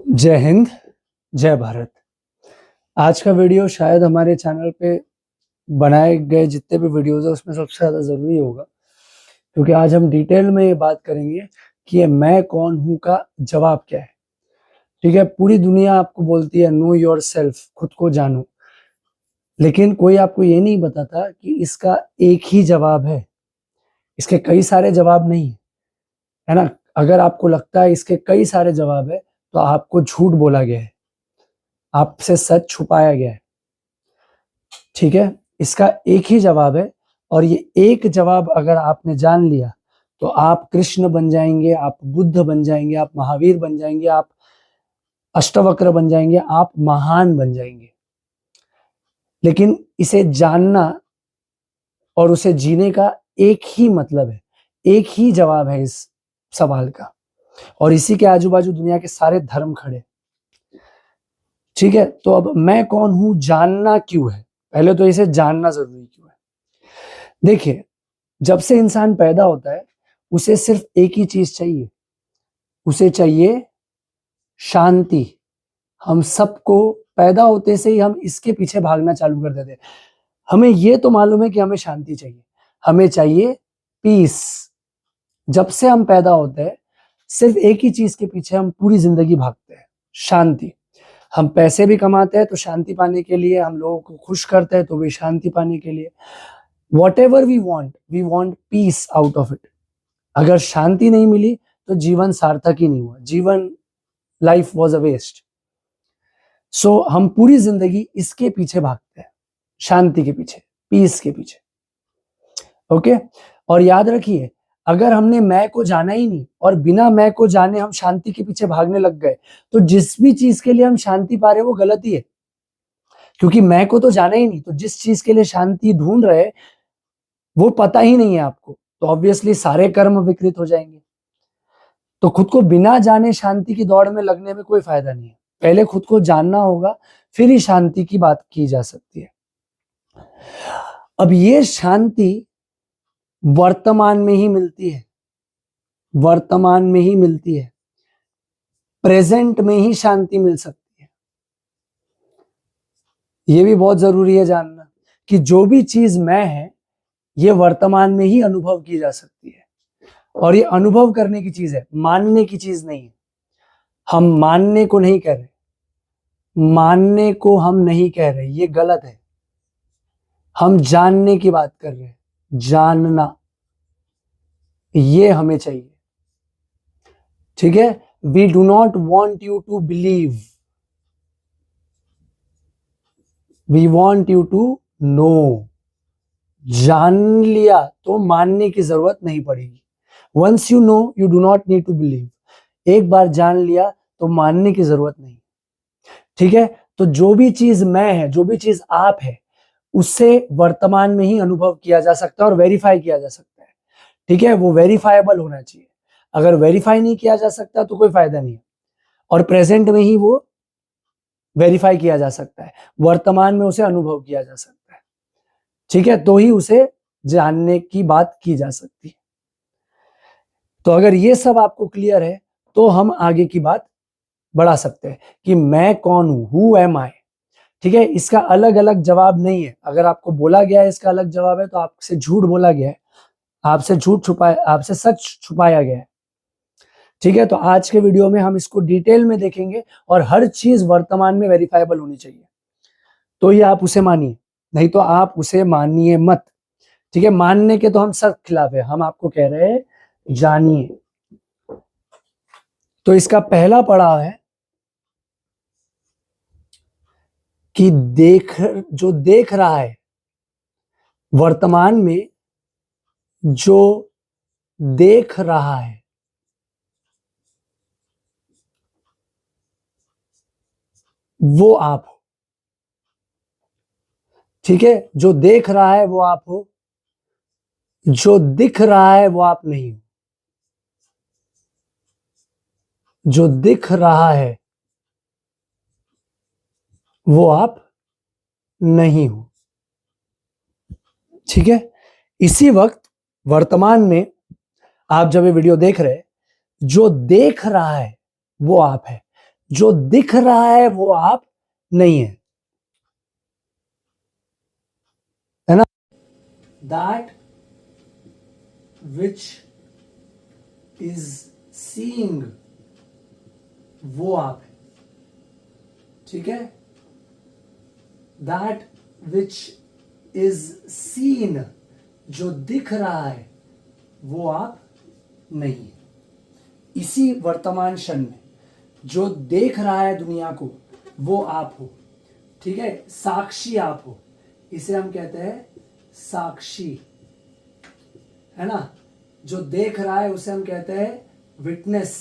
जय हिंद, जय भारत। आज का वीडियो शायद हमारे चैनल पे बनाए गए जितने भी वीडियोस है उसमें सबसे ज़्यादा ज़रूरी होगा, क्योंकि आज हम डिटेल में ये बात करेंगे कि ये मैं कौन हूँ का जवाब क्या है। ठीक है, पूरी दुनिया आपको बोलती है नो योर सेल्फ, खुद को जानो, लेकिन कोई आपको ये नहीं बताता कि इसका एक ही जवाब है, इसके कई सारे जवाब नहीं है ना। अगर आपको लगता है इसके कई सारे जवाब है तो आपको झूठ बोला गया है, आपसे सच छुपाया गया है। ठीक है, इसका एक ही जवाब है, और ये एक जवाब अगर आपने जान लिया तो आप कृष्ण बन जाएंगे, आप बुद्ध बन जाएंगे, आप महावीर बन जाएंगे, आप अष्टवक्र बन जाएंगे, आप महान बन जाएंगे। लेकिन इसे जानना और उसे जीने का एक ही मतलब है, एक ही जवाब है इस सवाल का, और इसी के आजू बाजू दुनिया के सारे धर्म खड़े। ठीक है, तो अब मैं कौन हूं जानना क्यों है, पहले तो इसे जानना जरूरी क्यों है। देखिए, जब से इंसान पैदा होता है उसे सिर्फ एक ही चीज चाहिए, उसे चाहिए शांति। हम सबको पैदा होते से ही हम इसके पीछे भागना चालू कर देते हैं। हमें ये तो मालूम है कि हमें शांति चाहिए, हमें चाहिए पीस। जब से हम पैदा होते हैं सिर्फ एक ही चीज के पीछे हम पूरी जिंदगी भागते हैं, शांति। हम पैसे भी कमाते हैं तो शांति पाने के लिए, हम लोगों को खुश करते हैं तो भी शांति पाने के लिए। Whatever we want peace out of it. अगर शांति नहीं मिली तो जीवन सार्थक ही नहीं हुआ, जीवन लाइफ वॉज अ वेस्ट। सो हम पूरी जिंदगी इसके पीछे भागते हैं, शांति के पीछे, पीस के पीछे। ओके, और याद रखिए, अगर हमने मैं को जाना ही नहीं और बिना मैं को जाने हम शांति के पीछे भागने लग गए तो जिस भी चीज के लिए हम शांति पा रहे वो गलत ही है, क्योंकि मैं को तो जाना ही नहीं। तो जिस चीज के लिए शांति ढूंढ रहे वो पता ही नहीं है आपको, तो ऑब्वियसली सारे कर्म विकृत हो जाएंगे। तो खुद को बिना जाने शांति की दौड़ में लगने में कोई फायदा नहीं है, पहले खुद को जानना होगा, फिर ही शांति की बात की जा सकती है। अब ये शांति वर्तमान में ही मिलती है, वर्तमान में ही मिलती है, प्रेजेंट में ही शांति मिल सकती है। ये भी बहुत जरूरी है जानना कि जो भी चीज मैं है ये वर्तमान में ही अनुभव की जा सकती है, और ये अनुभव करने की चीज है, मानने की चीज नहीं है। हम मानने को नहीं कह रहे, मानने को हम नहीं कह रहे, ये गलत है। हम जानने की बात कर रहे हैं, जानना ये हमें चाहिए। ठीक है, we do not want you to believe, we want you to know. जान लिया तो मानने की जरूरत नहीं पड़ेगी। Once you know you do not need to believe. एक बार जान लिया तो मानने की जरूरत नहीं। ठीक है, तो जो भी चीज मैं है, जो भी चीज आप है, उससे वर्तमान में ही अनुभव किया जा सकता है और वेरीफाई किया जा सकता है। ठीक है, वो वेरीफाइबल होना चाहिए। अगर वेरीफाई नहीं किया जा सकता तो कोई फायदा नहीं है, और प्रेजेंट में ही वो वेरीफाई किया जा सकता है, वर्तमान में उसे अनुभव किया जा सकता है। ठीक है, तो ही उसे जानने की बात की जा सकती है। तो अगर ये सब आपको क्लियर है तो हम आगे की बात बढ़ा सकते हैं कि मैं कौन हूं, हु एम आई। ठीक है, इसका अलग अलग जवाब नहीं है। अगर आपको बोला गया है इसका अलग जवाब है तो आपसे झूठ बोला गया है, आपसे झूठ छुपाया, आपसे सच छुपाया गया है। ठीक है, तो आज के वीडियो में हम इसको डिटेल में देखेंगे, और हर चीज वर्तमान में वेरीफाइबल होनी चाहिए, तो ही आप उसे मानिए, नहीं तो आप उसे मानिए मत। ठीक है, मानने के तो हम सब खिलाफ है, हम आपको कह रहे हैं जानिए। तो इसका पहला पड़ाव है कि जो देख रहा है, वर्तमान में जो देख रहा है वो आप हो। ठीक है, जो देख रहा है वो आप हो, जो दिख रहा है वो आप नहीं हो। जो दिख रहा है वो आप नहीं हो। ठीक है, इसी वक्त वर्तमान में आप जब ये वीडियो देख रहे हैं, जो देख रहा है वो आप है, जो दिख रहा है वो आप नहीं है ना? दैट विच इज सीइंग वो आप है, ठीक है? दैट विच इज सीन, जो दिख रहा है वो आप नहीं है। इसी वर्तमान क्षण में जो देख रहा है दुनिया को वो आप हो, ठीक है? साक्षी आप हो, इसे हम कहते हैं साक्षी, है ना? जो देख रहा है उसे हम कहते हैं विटनेस।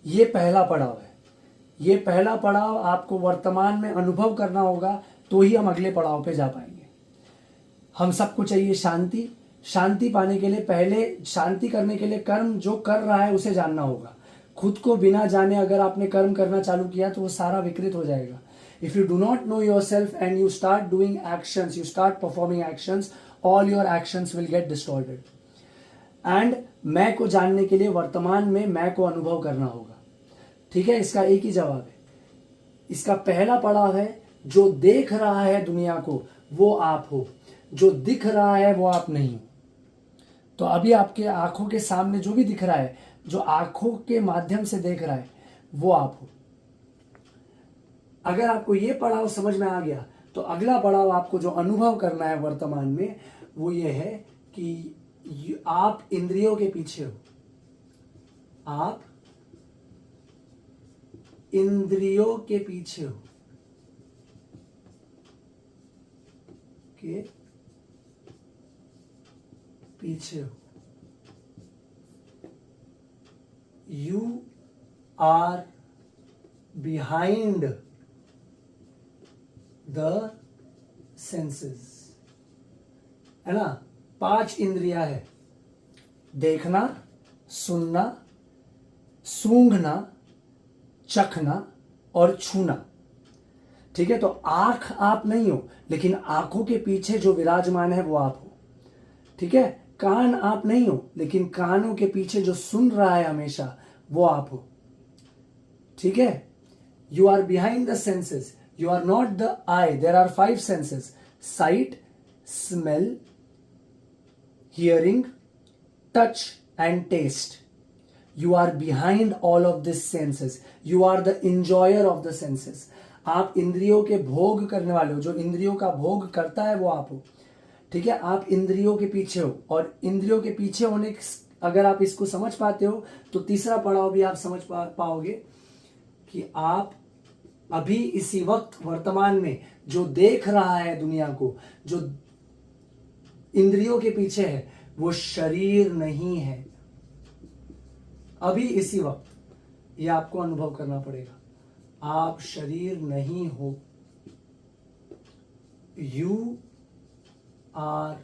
ये पहला पड़ाव है। ये पहला पड़ाव आपको वर्तमान में अनुभव करना होगा, तो ही हम अगले पड़ाव पे जा पाएंगे। हम सबको चाहिए शांति। शांति पाने के लिए पहले, शांति करने के लिए कर्म जो कर रहा है उसे जानना होगा। खुद को बिना जाने अगर आपने कर्म करना चालू किया तो वो सारा विकृत हो जाएगा। If you do not know your self and you start doing actions, you start performing actions, all your actions will get distorted. And मैं को जानने के लिए वर्तमान में मैं को अनुभव करना होगा, ठीक है? इसका एक ही जवाब है। इसका पहला पड़ाव है जो देख रहा है दुनिया को वो आप हो, जो दिख रहा है वो आप नहीं हो। तो अभी आपके आंखों के सामने जो भी दिख रहा है, जो आंखों के माध्यम से देख रहा है वो आप हो। अगर आपको ये पड़ाव समझ में आ गया तो अगला पड़ाव आपको जो अनुभव करना है वर्तमान में वो ये है कि आप इंद्रियों के पीछे हो। आप इंद्रियों के पीछे हो, के पीछे हो। You are behind the senses, है ना? 5 इंद्रियां है, देखना, सुनना, सूंघना, चखना और छूना, ठीक है? तो आंख आप नहीं हो, लेकिन आंखों के पीछे जो विराजमान है वो आप हो, ठीक है? कान आप नहीं हो, लेकिन कानों के पीछे जो सुन रहा है हमेशा वो आप हो, ठीक है? You are behind the senses, you are not the eye. There are 5 senses: sight, smell, hearing, touch and taste. You are behind all of these senses. You are the enjoyer of the senses. आप इंद्रियों के भोग करने वाले हो, जो इंद्रियों का भोग करता है वो आप हो, ठीक है? आप इंद्रियों के पीछे हो, और इंद्रियों के पीछे होने, अगर आप इसको समझ पाते हो तो तीसरा पड़ाव भी आप समझ पाओगे कि आप अभी इसी वक्त वर्तमान में जो देख रहा है दुनिया को, जो इंद्रियों के पीछे है, वो शरीर नहीं है। अभी इसी वक्त ये आपको अनुभव करना पड़ेगा। आप शरीर नहीं हो। You are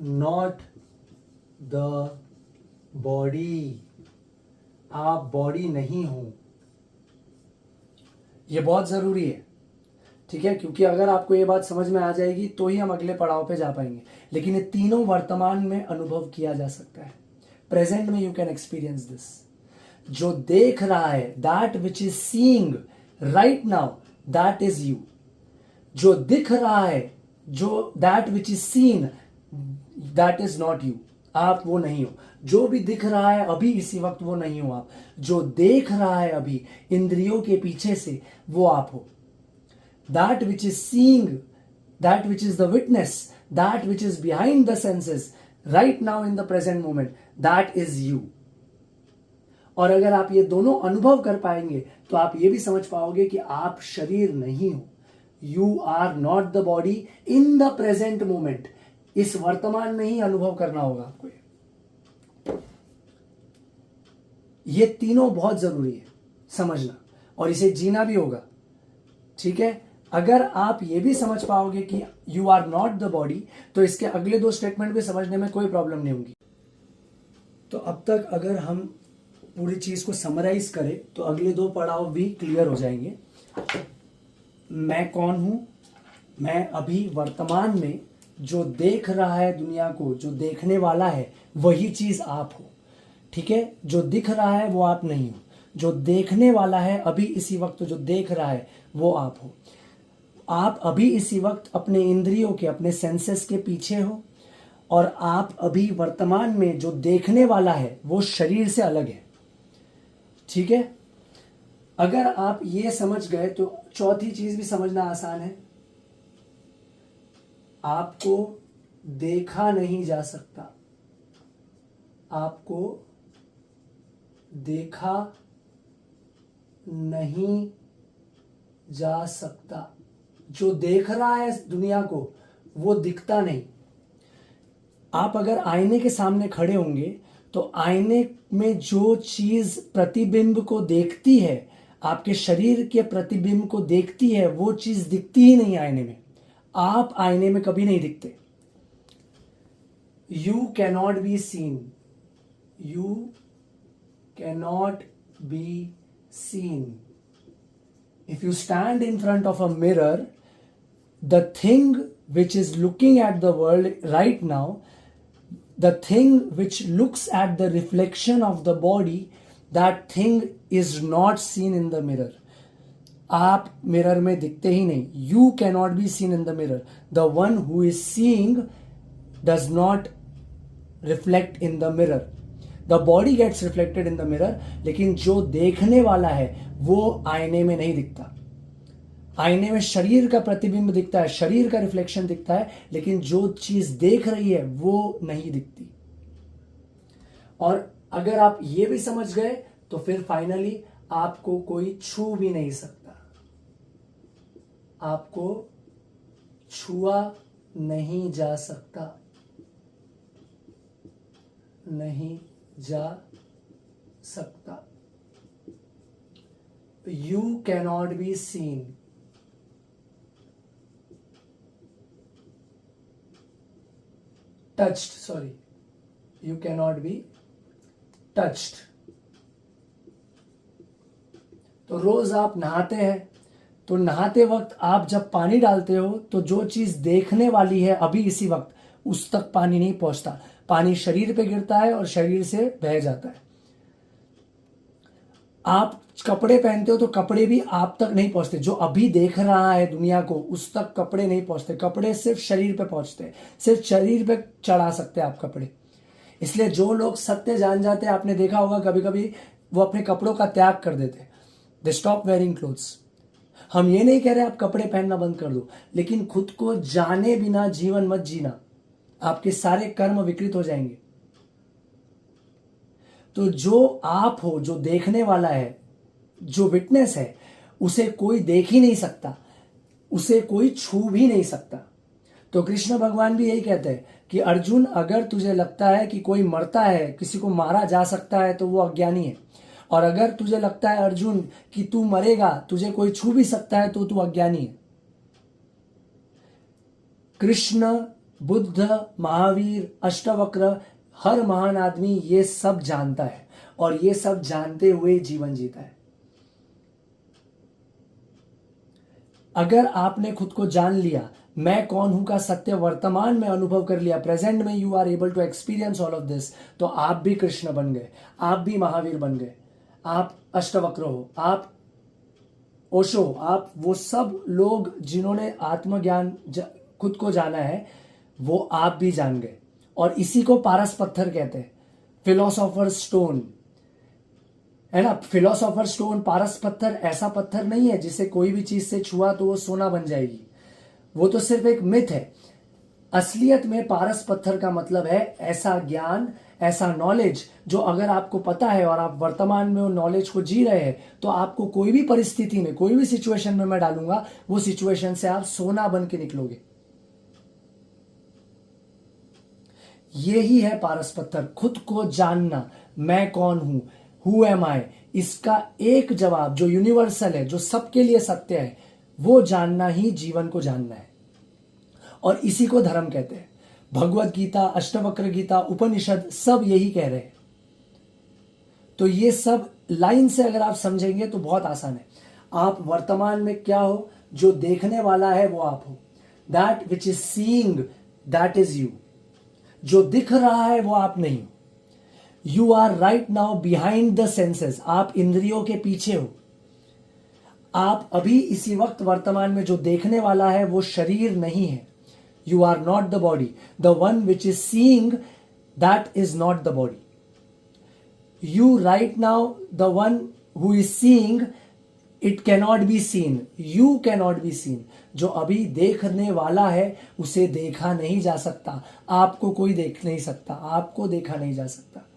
not the body. आप बॉडी नहीं हो। ये बहुत जरूरी है, ठीक है? क्योंकि अगर आपको ये बात समझ में आ जाएगी तो ही हम अगले पड़ाव पे जा पाएंगे। लेकिन ये तीनों वर्तमान में अनुभव किया जा सकता है। प्रेजेंट में यू कैन एक्सपीरियंस दिस। जो देख रहा है, that which is seeing right now, that is you. जो दिख रहा है, जो that which is seen, that is not you. आप वो नहीं हो। जो भी दिख रहा है अभी इसी वक्त वो नहीं हो आप। जो देख रहा है अभी इंद्रियों के पीछे से वो आप हो। That which is seeing, that which is the witness, that which is behind the senses right now in the present moment, that is you. और अगर आप ये दोनों अनुभव कर पाएंगे तो आप ये भी समझ पाओगे कि आप शरीर नहीं हो। You are not the body in the present moment. इस वर्तमान में ही अनुभव करना होगा आपको। ये तीनों बहुत जरूरी है समझना, और इसे जीना भी होगा, ठीक है? अगर आप ये भी समझ पाओगे कि you are not the body, तो इसके अगले 2 स्टेटमेंट भी समझने में कोई प्रॉब्लम नहीं होगी। तो अब तक अगर हम पूरी चीज को समराइज करें तो अगले 2 पड़ाव भी क्लियर हो जाएंगे। मैं कौन हूं? मैं अभी वर्तमान में जो देख रहा है दुनिया को, जो देखने वाला है, वही चीज आप हो, ठीक है, जो दिख रहा है वो आप नहीं हो, जो देखने वाला है अभी इसी वक्त जो देख रहा है वो आप हो। आप अभी इसी वक्त अपने इंद्रियों के, अपने सेंसेस के पीछे हो, और आप अभी वर्तमान में जो देखने वाला है वो शरीर से अलग है। ठीक है, अगर आप ये समझ गए तो चौथी चीज भी समझना आसान है। आपको देखा नहीं जा सकता, आपको देखा नहीं जा सकता। जो देख रहा है दुनिया को वो दिखता नहीं। आप अगर आईने के सामने खड़े होंगे तो आईने में जो चीज प्रतिबिंब को देखती है, आपके शरीर के प्रतिबिंब को देखती है, वो चीज दिखती ही नहीं आईने में। आप आईने में कभी नहीं दिखते। You cannot be seen, you cannot B seen. If you stand in front of a mirror, the thing which is looking at the world right now, the thing which looks at the reflection of the body, that thing is not seen in the mirror. आप mirror में दिखते ही नहीं. You cannot be seen in the mirror. The one who is seeing does not reflect in the mirror. The body gets reflected in the mirror, लेकिन जो देखने वाला है वो आईने में नहीं दिखता. आईने में शरीर का प्रतिबिंब दिखता है, शरीर का रिफ्लेक्शन दिखता है, लेकिन जो चीज देख रही है वो नहीं दिखती. और अगर आप ये भी समझ गए तो फिर फाइनली आपको कोई छू भी नहीं सकता. आपको छुआ नहीं जा सकता, नहीं जा सकता. You cannot be seen. Touched, sorry. You cannot be touched. तो रोज आप नहाते हैं, तो नहाते वक्त आप जब पानी डालते हो तो जो चीज देखने वाली है अभी इसी वक्त, उस तक पानी नहीं पहुंचता. पानी शरीर पे गिरता है और शरीर से बह जाता है. आप कपड़े पहनते हो तो कपड़े भी आप तक नहीं पहुंचते. जो अभी देख रहा है दुनिया को उस तक कपड़े नहीं पहुंचते. कपड़े सिर्फ शरीर पे पहुंचते हैं, सिर्फ शरीर पे चढ़ा सकते हैं आप कपड़े. इसलिए जो लोग सत्य जान जाते हैं, आपने देखा होगा कभी कभी वो अपने कपड़ों का त्याग कर देते. They stop wearing clothes. हम ये नहीं कह रहे आप कपड़े पहनना बंद कर दो, लेकिन खुद को जाने बिना जीवन मत जीना. आपके सारे कर्म विकृत हो जाएंगे. तो जो आप हो, जो देखने वाला है, जो विटनेस है, उसे कोई देख ही नहीं सकता, उसे कोई छू भी नहीं सकता. तो कृष्ण भगवान भी यही कहते हैं कि अर्जुन, अगर तुझे लगता है कि कोई मरता है, किसी को मारा जा सकता है, तो वो अज्ञानी है. और अगर तुझे लगता है अर्जुन कि तू मरेगा, तुझे कोई छू भी सकता है, तो तू अज्ञानी है. कृष्ण, बुद्ध, महावीर, अष्टवक्र, हर महान आदमी ये सब जानता है और ये सब जानते हुए जीवन जीता है. अगर आपने खुद को जान लिया, मैं कौन हूं का सत्य वर्तमान में अनुभव कर लिया, प्रेजेंट में you are able to experience all of this, तो आप भी कृष्ण बन गए, आप भी महावीर बन गए, आप अष्टवक्र हो, आप ओशो, आप वो सब लोग जिन्होंने आत्मज्ञान खुद को जाना है, वो आप भी जान गए. और इसी को पारस पत्थर कहते हैं, फिलोसोफर स्टोन, है ना. फिलोसोफर स्टोन, पारस पत्थर ऐसा पत्थर नहीं है जिसे कोई भी चीज से छुआ तो वो सोना बन जाएगी. वो तो सिर्फ एक मिथ है. असलियत में पारस पत्थर का मतलब है ऐसा ज्ञान, ऐसा नॉलेज जो अगर आपको पता है और आप वर्तमान में वो नॉलेज को जी रहे हैं, तो आपको कोई भी परिस्थिति में, कोई भी सिचुएशन में मैं डालूंगा, वो सिचुएशन से आप सोना बन के निकलोगे. यही है पारस पत्थर, खुद को जानना, मैं कौन हूं, हु एम आई. इसका एक जवाब जो यूनिवर्सल है, जो सबके लिए सत्य है, वो जानना ही जीवन को जानना है. और इसी को धर्म कहते हैं. भगवत गीता, अष्टवक्र गीता, उपनिषद सब यही कह रहे हैं. तो ये सब लाइन से अगर आप समझेंगे तो बहुत आसान है. आप वर्तमान में क्या हो, जो देखने वाला है वो आप हो. That which is seeing, that is you. जो दिख रहा है वो आप नहीं हो. You are right now behind the senses, आप इंद्रियों के पीछे हो। आप अभी इसी वक्त वर्तमान में जो देखने वाला है वो शरीर नहीं है। You are not the body, the one which is seeing that is not the body. You right now the one who is seeing, it cannot be seen, you cannot be seen. जो अभी देखने वाला है उसे देखा नहीं जा सकता, आपको कोई देख नहीं सकता, आपको देखा नहीं जा सकता।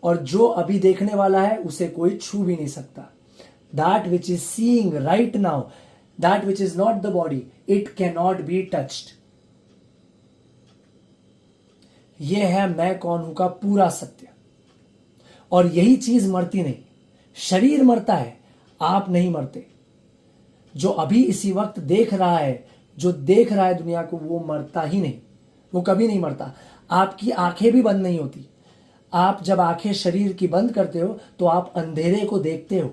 और जो अभी देखने वाला है उसे कोई छू भी नहीं सकता। That which is seeing right now, that which is not the body, it cannot be touched. यह है मैं कौन हूं का पूरा सत्य। और यही चीज मरती नहीं, शरीर मरता है, आप नहीं मरते। जो अभी इसी वक्त देख रहा है, जो देख रहा है दुनिया को, वो मरता ही नहीं, वो कभी नहीं मरता। आपकी आंखें भी बंद नहीं होती। आप जब आंखें शरीर की बंद करते हो तो आप अंधेरे को देखते हो,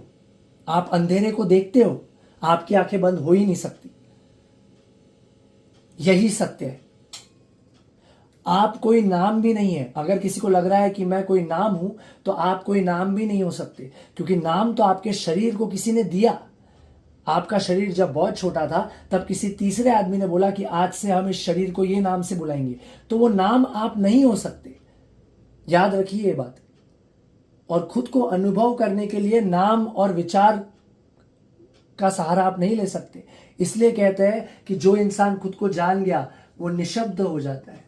आप अंधेरे को देखते हो, आपकी आंखें बंद हो ही नहीं सकती। यही सत्य है। आप कोई नाम भी नहीं है। अगर किसी को लग रहा है कि मैं कोई नाम हूं, तो आप कोई नाम भी नहीं हो सकते, क्योंकि नाम तो आपके शरीर को किसी ने दिया। आपका शरीर जब बहुत छोटा था तब किसी तीसरे आदमी ने बोला कि आज से हम इस शरीर को ये नाम से बुलाएंगे, तो वो नाम आप नहीं हो सकते। याद रखिए ये बात। और खुद को अनुभव करने के लिए नाम और विचार का सहारा आप नहीं ले सकते। इसलिए कहते हैं कि जो इंसान खुद को जान गया वो निशब्द हो जाता है,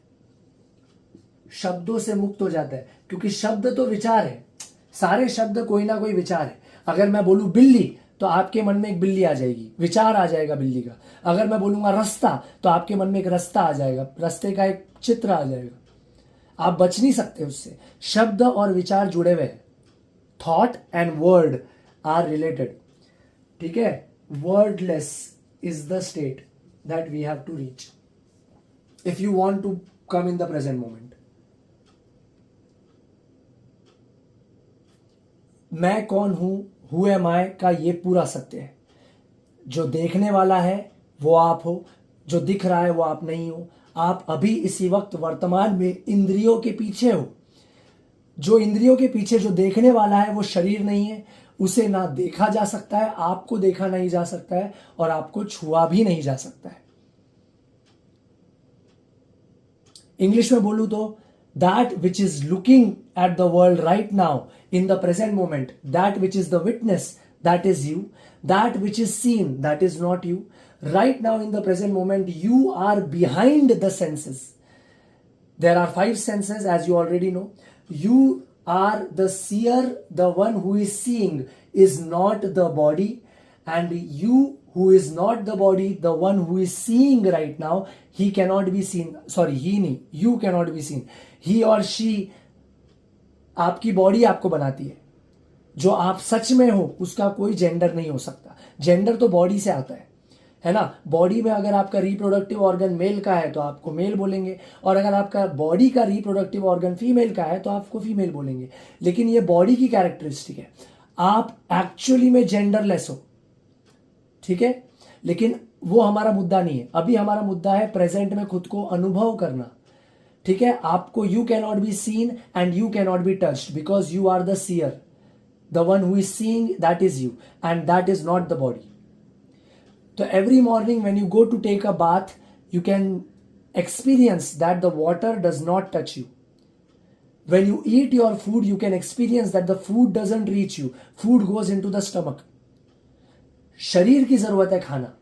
शब्दों से मुक्त हो जाता है। क्योंकि शब्द तो विचार है, सारे शब्द कोई ना कोई विचार है। अगर मैं बोलूं बिल्ली तो आपके मन में एक बिल्ली आ जाएगी, विचार आ जाएगा बिल्ली का। अगर मैं बोलूंगा रास्ता तो आपके मन में एक रास्ता आ जाएगा, रास्ते का एक चित्र आ जाएगा। आप बच नहीं सकते उससे। शब्द और विचार जुड़े हुए हैं। Thought and word are related. ठीक है, wordless is the state that we have to reach if you want to come in the present moment. मैं कौन हूं, हु एम आई का ये पूरा सत्य है। जो देखने वाला है वो आप हो, जो दिख रहा है वो आप नहीं हो। आप अभी इसी वक्त वर्तमान में इंद्रियों के पीछे हो। जो इंद्रियों के पीछे जो देखने वाला है वो शरीर नहीं है, उसे ना देखा जा सकता है, आपको देखा नहीं जा सकता है, और आपको छुआ भी नहीं जा सकता है। इंग्लिश में बोलूं तो that which is looking at the world right now in the present moment, that which is the witness, that is you. That which is seen, that is not you. Right now in the present moment, you are behind the senses. There are 5 senses, as you already know. You are the seer, the one who is seeing is not the body, and you who is not the body, the one who is seeing right now, he cannot be seen. Sorry, he नहीं, you cannot be seen. He or she, आपकी body आपको बनाती है। जो आप सच में हो उसका कोई जेंडर नहीं हो सकता। जेंडर तो बॉडी से आता है ना। बॉडी में अगर आपका रिप्रोडक्टिव ऑर्गन मेल का है तो आपको मेल बोलेंगे, और अगर आपका बॉडी का रिप्रोडक्टिव ऑर्गन फीमेल का है तो आपको फीमेल बोलेंगे। लेकिन ये बॉडी की कैरेक्टरिस्टिक है। आप एक्चुअली में जेंडरलेस हो, ठीक है। लेकिन वो हमारा मुद्दा नहीं है। अभी हमारा मुद्दा है प्रेजेंट में खुद को अनुभव करना, ठीक है। आपको you can not be seen and you can not be touched because you are the seer. The one who is seeing, that is you, and that is not the body. So every morning when you go to take a bath, you can experience that the water does not touch you. When you eat your food, you can experience that the food doesn't reach you. Food goes into the stomach. शरीर की जरूरत है खाना।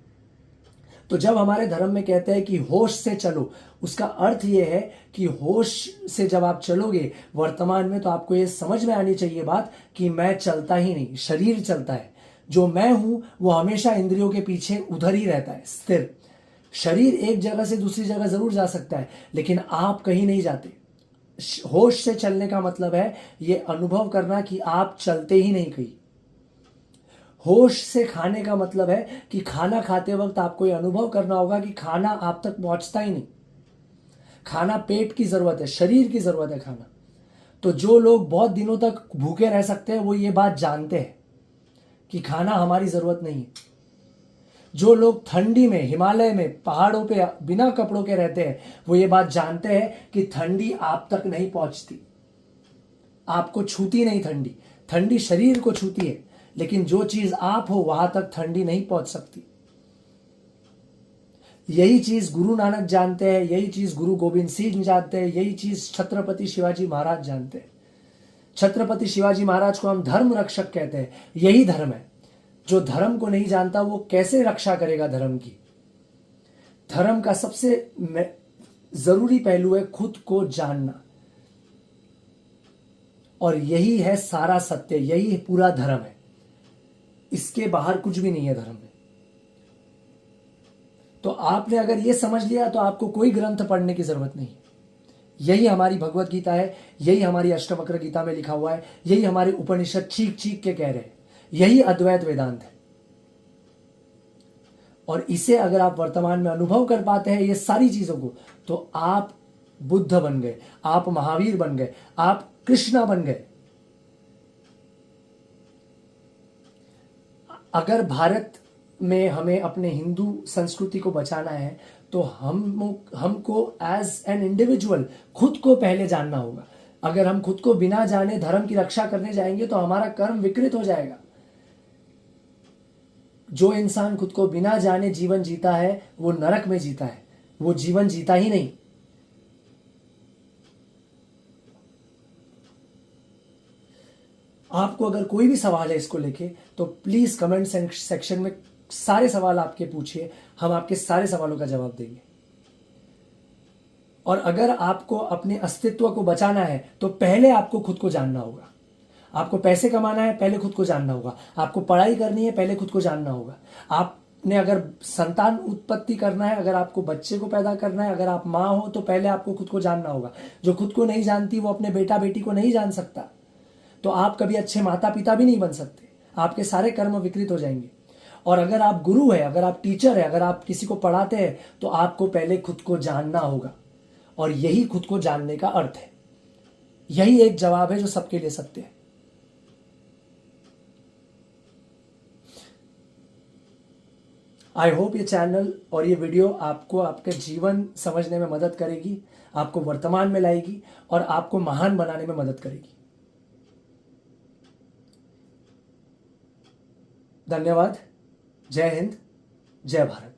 तो जब हमारे धर्म में कहते हैं कि होश से चलो, उसका अर्थ यह है कि होश से जब आप चलोगे वर्तमान में, तो आपको ये समझ में आनी चाहिए बात कि मैं चलता ही नहीं, शरीर चलता है। जो मैं हूं वो हमेशा इंद्रियों के पीछे उधर ही रहता है, स्थिर। शरीर एक जगह से दूसरी जगह जरूर जा सकता है, लेकिन आप कहीं नहीं जाते। होश से चलने का मतलब है ये अनुभव करना कि आप चलते ही नहीं कहीं। होश से खाने का मतलब है कि खाना खाते वक्त आपको ये अनुभव करना होगा कि खाना आप तक पहुंचता ही नहीं। खाना पेट की जरूरत है, शरीर की जरूरत है खाना। तो जो लोग बहुत दिनों तक भूखे रह सकते हैं वो ये बात जानते हैं कि खाना हमारी जरूरत नहीं है। जो लोग ठंडी में, हिमालय में, पहाड़ों पे बिना कपड़ों के रहते हैं वो ये बात जानते हैं कि ठंडी आप तक नहीं पहुंचती। आपको छूती नहीं ठंडी, ठंडी शरीर को छूती है, लेकिन जो चीज आप हो वहां तक ठंडी नहीं पहुंच सकती। यही चीज गुरु नानक जानते हैं, यही चीज गुरु गोविंद सिंह जानते हैं, यही चीज छत्रपति शिवाजी महाराज जानते हैं। छत्रपति शिवाजी महाराज को हम धर्म रक्षक कहते हैं। यही धर्म है। जो धर्म को नहीं जानता वो कैसे रक्षा करेगा धर्म की। धर्म का सबसे जरूरी पहलू है खुद को जानना, और यही है सारा सत्य, यही पूरा धर्म है। इसके बाहर कुछ भी नहीं है धर्म में। तो आपने अगर ये समझ लिया तो आपको कोई ग्रंथ पढ़ने की जरूरत नहीं। यही हमारी भगवत गीता है, यही हमारी अष्टवक्र गीता में लिखा हुआ है, यही हमारे उपनिषद चीख चीख के कह रहे हैं, यही अद्वैत वेदांत है। और इसे अगर आप वर्तमान में अनुभव कर पाते हैं ये सारी चीजों को, तो आप बुद्ध बन गए, आप महावीर बन गए, आप कृष्णा बन गए। अगर भारत में हमें अपने हिंदू संस्कृति को बचाना है तो हमको एज एन इंडिविजुअल खुद को पहले जानना होगा। अगर हम खुद को बिना जाने धर्म की रक्षा करने जाएंगे तो हमारा कर्म विकृत हो जाएगा। जो इंसान खुद को बिना जाने जीवन जीता है वो नरक में जीता है, वो जीवन जीता ही नहीं। आपको अगर कोई भी सवाल है इसको लेके तो प्लीज कमेंट सेक्शन में सारे सवाल आपके पूछिए, हम आपके सारे सवालों का जवाब देंगे। और अगर आपको अपने अस्तित्व को बचाना है तो पहले आपको खुद को जानना होगा। आपको पैसे कमाना है पहले खुद को जानना होगा। आपको पढ़ाई करनी है पहले खुद को जानना होगा। आपने अगर संतान उत्पत्ति करना है, अगर आपको बच्चे को पैदा करना है, अगर आप माँ हो तो पहले आपको खुद को जानना होगा। जो खुद को नहीं जानती वो अपने बेटा बेटी को नहीं जान सकता, तो आप कभी अच्छे माता पिता भी नहीं बन सकते। आपके सारे कर्म विकृत हो जाएंगे। और अगर आप गुरु है, अगर आप टीचर है, अगर आप किसी को पढ़ाते हैं तो आपको पहले खुद को जानना होगा। और यही खुद को जानने का अर्थ है। यही एक जवाब है जो सबके लिए सत्य है। आई होप ये चैनल और ये वीडियो आपको आपके जीवन समझने में मदद करेगी, आपको वर्तमान में लाएगी और आपको महान बनाने में मदद करेगी। धन्यवाद। जय हिंद, जय भारत।